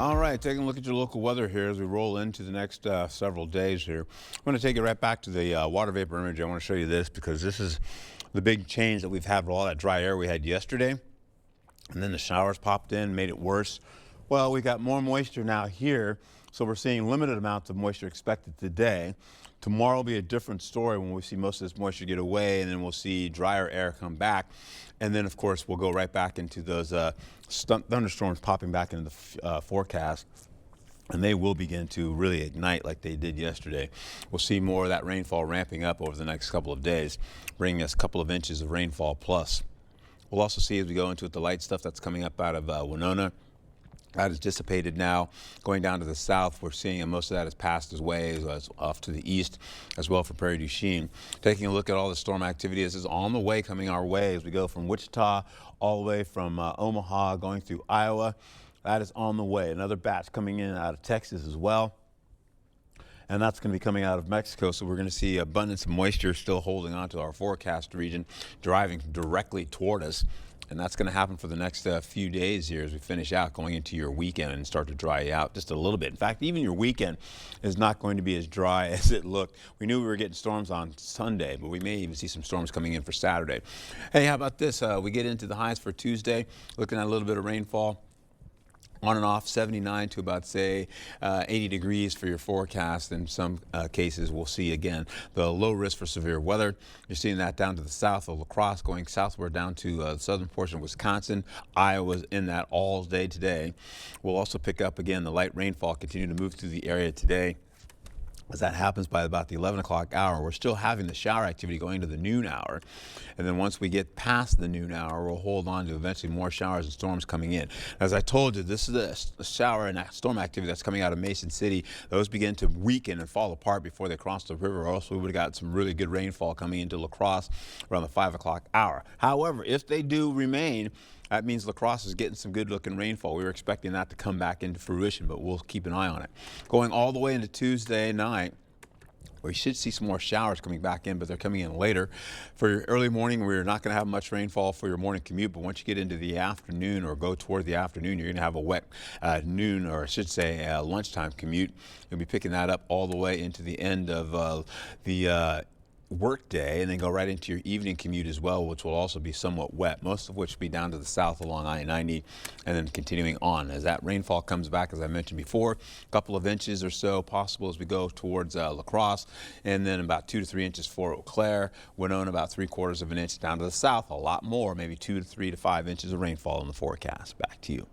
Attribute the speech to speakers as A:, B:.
A: All right, taking a look at your local weather here as we roll into the next several days here. I'm going to take it right back to the water vapor image. I want to show you this because this is the big change that we've had with all that dry air we had yesterday. And then the showers popped in, made it worse. Well, we got more moisture now here, so we're seeing limited amounts of moisture expected today. Tomorrow will be a different story when we see most of this moisture get away, and then we'll see drier air come back. And then, of course, we'll go right back into those thunderstorms popping back into the forecast. And they will begin to really ignite like they did yesterday. We'll see more of that rainfall ramping up over the next couple of days, bringing us a couple of inches of rainfall plus. We'll also see as we go into it the light stuff that's coming up out of Winona. That is dissipated now. Going down to the south, we're seeing most of that has passed its way as off to the east as well for Prairie du Chien. Taking a look at all the storm activity, this is on the way coming our way as we go from Wichita all the way from Omaha going through Iowa. That is on the way. Another batch coming in out of Texas as well. And that's going to be coming out of Mexico, so we're going to see abundance of moisture still holding on to our forecast region, driving directly toward us. And that's going to happen for the next few days here as we finish out going into your weekend and start to dry out just a little bit. In fact, even your weekend is not going to be as dry as it looked. We knew we were getting storms on Sunday, but we may even see some storms coming in for Saturday. Hey, how about this? We get into the highs for Tuesday, looking at a little bit of rainfall. On and off, 79 to about, say, 80 degrees for your forecast. In some cases, we'll see, again, the low risk for severe weather. You're seeing that down to the south of La Crosse, going southward down to the southern portion of Wisconsin. Iowa's in that all day today. We'll also pick up, again, the light rainfall continue to move through the area today. As that happens by about the 11 o'clock hour, we're still having the shower activity going to the noon hour. And then once we get past the noon hour, we'll hold on to eventually more showers and storms coming in. As I told you, this is a shower and storm activity that's coming out of Mason City. Those begin to weaken and fall apart before they cross the river. Also, we would have got some really good rainfall coming into La Crosse around the 5 o'clock hour. However, if they do remain, that means La Crosse is getting some good looking rainfall. We were expecting that to come back into fruition, but we'll keep an eye on it. Going all the way into Tuesday night, we should see some more showers coming back in, but they're coming in later. For your early morning, we're not going to have much rainfall for your morning commute, but once you get into the afternoon or go toward the afternoon, you're going to have a wet noon, or I should say lunchtime commute. You'll be picking that up all the way into the end of the work day, and then go right into your evening commute as well, which will also be somewhat wet, most of which will be down to the south along I-90 and then continuing on. As that rainfall comes back, as I mentioned before, a couple of inches or so possible as we go towards La Crosse, and then about 2 to 3 inches for Eau Claire. Winona about 3/4 of an inch down to the south, a lot more, maybe 2 to 3 to 5 inches of rainfall in the forecast. Back to you.